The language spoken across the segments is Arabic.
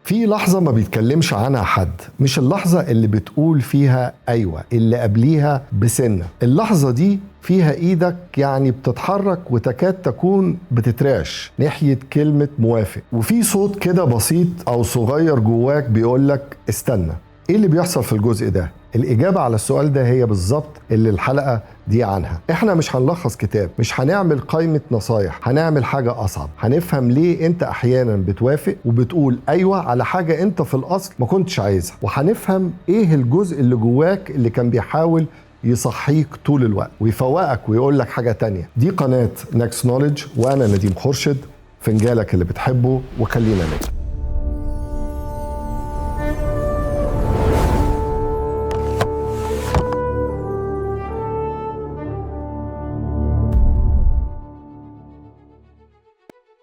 في لحظة ما بيتكلمش عنها حد، مش اللحظة اللي بتقول فيها أيوة، اللي قبليها بسنة. اللحظة دي فيها إيدك يعني بتتحرك وتكاد تكون بتترعش ناحية كلمة موافق، وفي صوت كده بسيط أو صغير جواك بيقولك استنى. إيه اللي بيحصل في الجزء ده؟ الإجابة على السؤال ده هي بالظبط اللي الحلقة دي عنها. احنا مش هنلخص كتاب، مش هنعمل قائمة نصايح، هنعمل حاجة أصعب. هنفهم ليه انت أحيانا بتوافق وبتقول أيوة على حاجة انت في الأصل ما كنتش عايزها، وهنفهم ايه الجزء اللي جواك اللي كان بيحاول يصحيك طول الوقت ويفوقك ويقول لك حاجة تانية. دي قناة نكست نوليدج وأنا نديم خورشيد، فنجالك اللي بتحبه وخلينا نبدأ.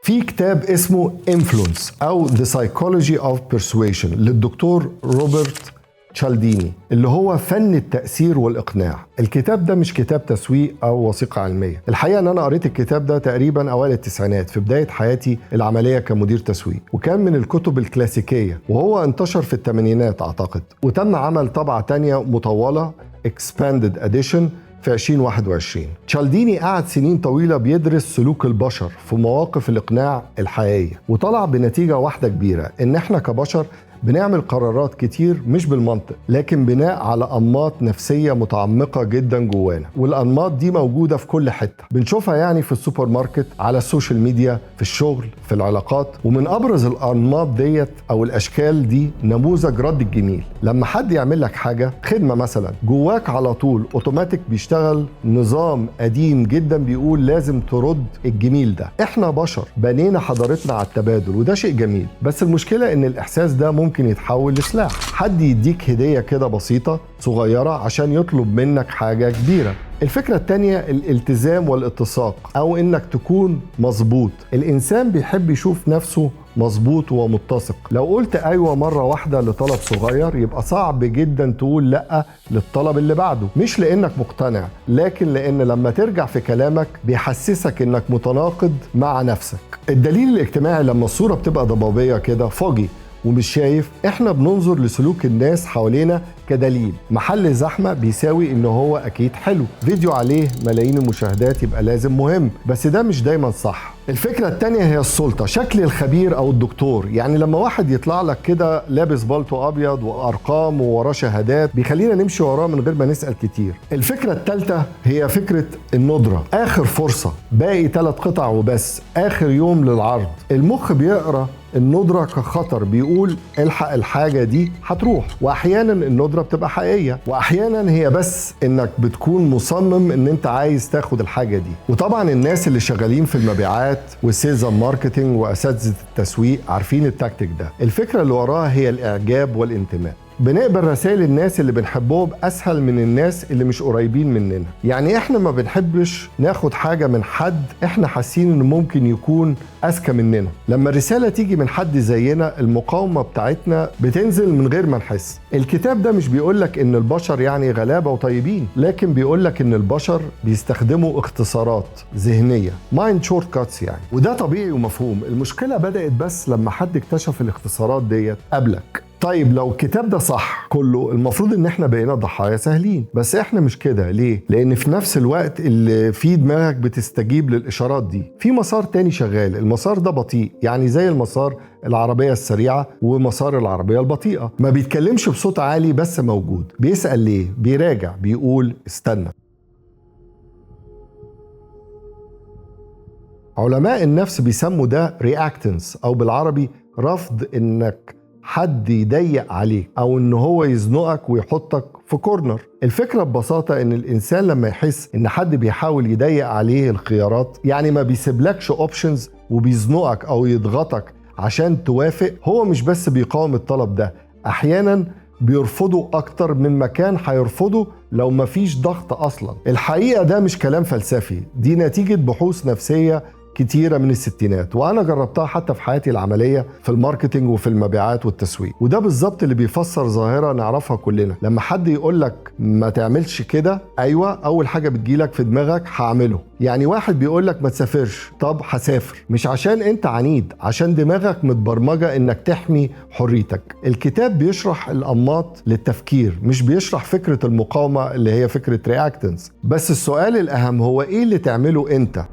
في كتاب اسمه Influence أو The Psychology of Persuasion للدكتور روبرت تشالديني، اللي هو فن التأثير والإقناع. الكتاب ده مش كتاب تسويق أو وثيقة علمية. الحقيقة أن أنا قريت الكتاب ده تقريبا أوائل التسعينات في بداية حياتي العملية كمدير تسويق، وكان من الكتب الكلاسيكية، وهو انتشر في الثمانينات أعتقد، وتم عمل طبعة تانية مطولة Expanded Edition في 2021. تشالديني قعد سنين طويلة بيدرس سلوك البشر في مواقف الإقناع الحقيقية، وطلع بنتيجة واحدة كبيرة، إن إحنا كبشر بنعمل قرارات كتير مش بالمنطق، لكن بناء على أنماط نفسية متعمقة جدا جوانا، والأنماط دي موجودة في كل حتة، بنشوفها يعني في السوبر ماركت، على السوشيال ميديا، في الشغل، في العلاقات. ومن أبرز الأنماط ديت أو الأشكال دي نموذج رد الجميل. لما حد يعمل لك حاجة خدمة مثلا، جواك على طول أوتوماتيك بيشتغل نظام قديم جدا بيقول لازم ترد الجميل ده. إحنا بشر بنينا حضارتنا على التبادل، وده شيء جميل، بس المشكلة إن الإحساس ده ممكن يتحول لسلاح. حد يديك هدية كده بسيطة صغيرة عشان يطلب منك حاجة كبيرة. الفكرة التانية الالتزام والاتساق، أو إنك تكون مظبوط. الإنسان بيحب يشوف نفسه مظبوط ومتسق. لو قلت أيوة مرة واحدة لطلب صغير، يبقى صعب جدا تقول لأ للطلب اللي بعده، مش لأنك مقتنع، لكن لأن لما ترجع في كلامك بيحسسك إنك متناقض مع نفسك. الدليل الاجتماعي لما الصورة بتبقى ضبابية كده فوجي ومش شايف، احنا بننظر لسلوك الناس حوالينا كدليل. محل زحمة بيساوي انه هو اكيد حلو، فيديو عليه ملايين المشاهدات يبقى لازم مهم، بس ده مش دايما صح. الفكرة التانية هي السلطة، شكل الخبير او الدكتور. يعني لما واحد يطلع لك كده لابس بالطو ابيض وارقام ووراه شهادات، بيخلينا نمشي وراه من غير ما نسأل كتير. الفكرة التالتة هي فكرة الندرة، اخر فرصة، باقي 3 قطع وبس، اخر يوم للعرض. المخ بيقرأ الندرة كخطر، بيقول الحق الحاجة دي هتروح. واحيانا الندرة بتبقى حقيقية، واحيانا هي بس انك بتكون مصمم ان انت عايز تاخد الحاجة دي. وطبعا الناس اللي شغالين في المبيعات والسيلز ماركتينج واساتذة التسويق عارفين التكتيك ده. الفكرة اللي وراها هي الاعجاب والانتماء. بنقبل رسائل الناس اللي بنحبهم أسهل من الناس اللي مش قريبين مننا. يعني إحنا ما بنحبش ناخد حاجة من حد إحنا حاسين إنه ممكن يكون أذكى مننا. لما الرسالة تيجي من حد زينا، المقاومة بتاعتنا بتنزل من غير ما نحس. الكتاب ده مش بيقولك إن البشر يعني غلابة وطيبين، لكن بيقولك إن البشر بيستخدموا اختصارات ذهنية، مايند شورت كاتس يعني، وده طبيعي ومفهوم. المشكلة بدأت بس لما حد اكتشف الاختصارات ديت قبلك. طيب لو الكتاب ده صح كله، المفروض ان احنا بقينا ضحايا سهلين، بس احنا مش كده. ليه؟ لان في نفس الوقت اللي في دماغك بتستجيب للاشارات دي، في مسار تاني شغال. المسار ده بطيء، يعني زي المسار العربية السريعة ومسار العربية البطيئة. ما بيتكلمش بصوت عالي بس موجود، بيسأل ليه، بيراجع، بيقول استنى. علماء النفس بيسموا ده رياكتنس، او بالعربي رفض انك حد يضيق عليك او ان هو يزنقك ويحطك في كورنر. الفكرة ببساطة ان الانسان لما يحس ان حد بيحاول يضيق عليه الخيارات، يعني ما بيسيبلكش اوبشنز وبيزنقك او يضغطك عشان توافق، هو مش بس بيقاوم الطلب ده، احيانا بيرفضوا اكتر مما كان هيرفضوا لو مفيش ضغط اصلا. الحقيقة ده مش كلام فلسفي، دي نتيجة بحوث نفسية كتيرة من الستينات، وأنا جربتها حتى في حياتي العملية في الماركتينج وفي المبيعات والتسويق. وده بالظبط اللي بيفسر ظاهرة نعرفها كلنا. لما حد يقول لك ما تعملش كده، أيوة، أول حاجة بتجيلك في دماغك هعمله. يعني واحد بيقول لك ما تسافرش، طب هسافر، مش عشان أنت عنيد، عشان دماغك متبرمجة إنك تحمي حريتك. الكتاب بيشرح الأنماط للتفكير، مش بيشرح فكرة المقاومة اللي هي فكرة رياكتنس. بس السؤال الأهم هو إيه اللي تعمله أنت؟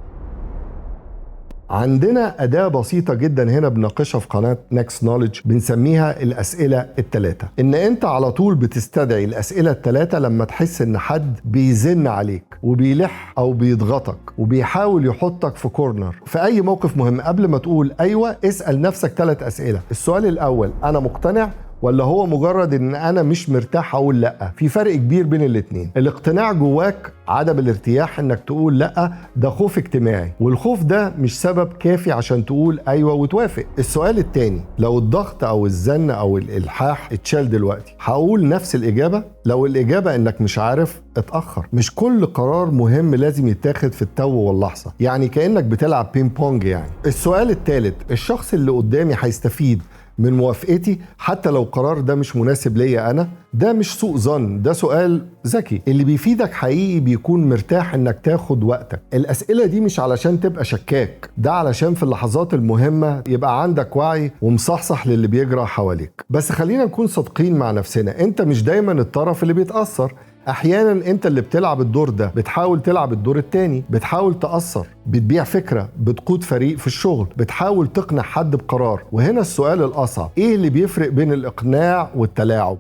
عندنا أداة بسيطة جدا هنا بناقشها في قناة نكست نوليدج، بنسميها الأسئلة الثلاثة. إن أنت على طول بتستدعي الأسئلة الثلاثة لما تحس إن حد بيزن عليك وبيلح أو بيضغطك وبيحاول يحطك في كورنر في أي موقف مهم. قبل ما تقول أيوة، اسأل نفسك 3 أسئلة. السؤال الأول، أنا مقتنع ولا هو مجرد ان انا مش مرتاح اقول لا؟ في فرق كبير بين الاتنين. الاقتناع جواك عدم الارتياح انك تقول لا، ده خوف اجتماعي، والخوف ده مش سبب كافي عشان تقول ايوه وتوافق. السؤال التاني، لو الضغط او الزن او الالحاح اتشال دلوقتي، هقول نفس الاجابة؟ لو الاجابة انك مش عارف، اتأخر. مش كل قرار مهم لازم يتاخد في التو واللحظة، يعني كأنك بتلعب بينج بونج يعني. السؤال التالت، الشخص اللي قدامي هيستفيد من موافقتي حتى لو القرار ده مش مناسب ليا انا؟ ده مش سوء ظن، ده سؤال ذكي. اللي بيفيدك حقيقي بيكون مرتاح انك تاخد وقتك. الاسئله دي مش علشان تبقى شكاك، ده علشان في اللحظات المهمه يبقى عندك وعي ومصحصح للي بيجرى حواليك. بس خلينا نكون صادقين مع نفسنا، انت مش دايما الطرف اللي بيتاثر. احيانا انت اللي بتلعب الدور ده، بتحاول تلعب الدور التاني، بتحاول تأثر، بتبيع فكرة، بتقود فريق في الشغل، بتحاول تقنع حد بقرار. وهنا السؤال الأصعب، ايه اللي بيفرق بين الإقناع والتلاعب؟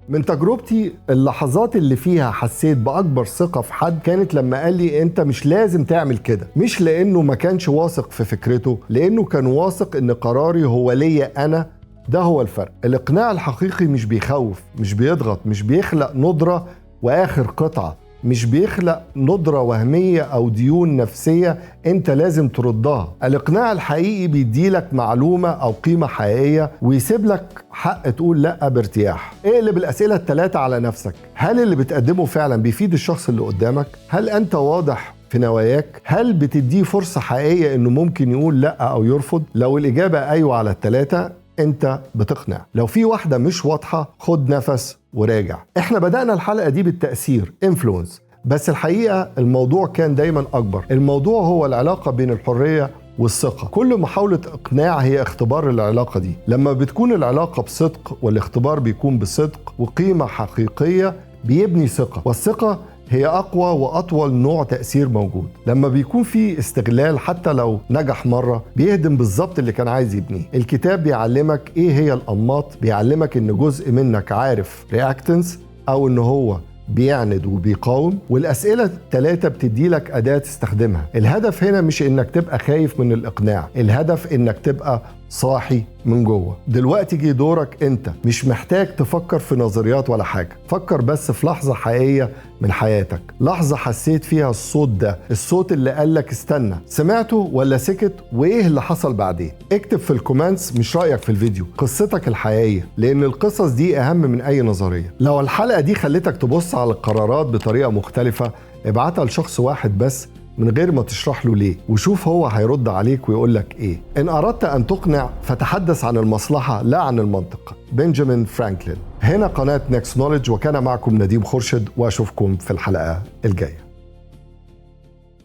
من تجربتي، اللحظات اللي فيها حسيت بأكبر ثقة في حد كانت لما قال لي انت مش لازم تعمل كده. مش لأنه ما كانش واثق في فكرته، لأنه كان واثق ان قراري هو ليا أنا. ده هو الفرق. الإقناع الحقيقي مش بيخوف، مش بيضغط، مش بيخلق ندرة واخر قطعة، مش بيخلق ندرة وهمية او ديون نفسية انت لازم تردها. الاقناع الحقيقي بيديلك معلومة او قيمة حقيقية ويسيب لك حق تقول لا بارتياح. اقلب الاسئلة الثلاثة على نفسك. هل اللي بتقدمه فعلا بيفيد الشخص اللي قدامك؟ هل انت واضح في نواياك؟ هل بتديه فرصة حقيقية انه ممكن يقول لا او يرفض؟ لو الاجابة ايوه على الثلاثة، انت بتقنع. لو في واحدة مش واضحة، خد نفس وراجع. احنا بدأنا الحلقة دي بالتأثير influence، بس الحقيقة الموضوع كان دايما أكبر. الموضوع هو العلاقة بين الحرية والثقة. كل محاولة إقناع هي اختبار العلاقة دي. لما بتكون العلاقة بصدق والاختبار بيكون بصدق وقيمة حقيقية، بيبني ثقة، والثقة هي أقوى وأطول نوع تأثير موجود. لما بيكون في استغلال حتى لو نجح مرة، بيهدم بالظبط اللي كان عايز يبنيه. الكتاب بيعلمك إيه هي الأنماط، بيعلمك إن جزء منك عارف رياكتنس أو إن هو بيعند وبيقاوم، والأسئلة الثلاثة بتدي لك أداة تستخدمها. الهدف هنا مش إنك تبقى خايف من الإقناع، الهدف إنك تبقى صاحي من جوه. دلوقتي جه دورك انت، مش محتاج تفكر في نظريات ولا حاجة، فكر بس في لحظة حقيقية من حياتك، لحظة حسيت فيها الصوت ده، الصوت اللي قالك استنى، سمعته ولا سكت، وايه اللي حصل بعدين؟ اكتب في الكومنتس مش رأيك في الفيديو، قصتك الحقيقية، لان القصص دي اهم من اي نظرية. لو الحلقة دي خلتك تبص على القرارات بطريقة مختلفة، ابعتها لشخص واحد بس من غير ما تشرح له ليه، وشوف هو هيرد عليك ويقول لك ايه. ان اردت ان تقنع فتحدث عن المصلحة لا عن المنطق. بنجامين فرانكلين. هنا قناة نكست نوليدج، وكان معكم نديم خورشد، واشوفكم في الحلقة الجاية.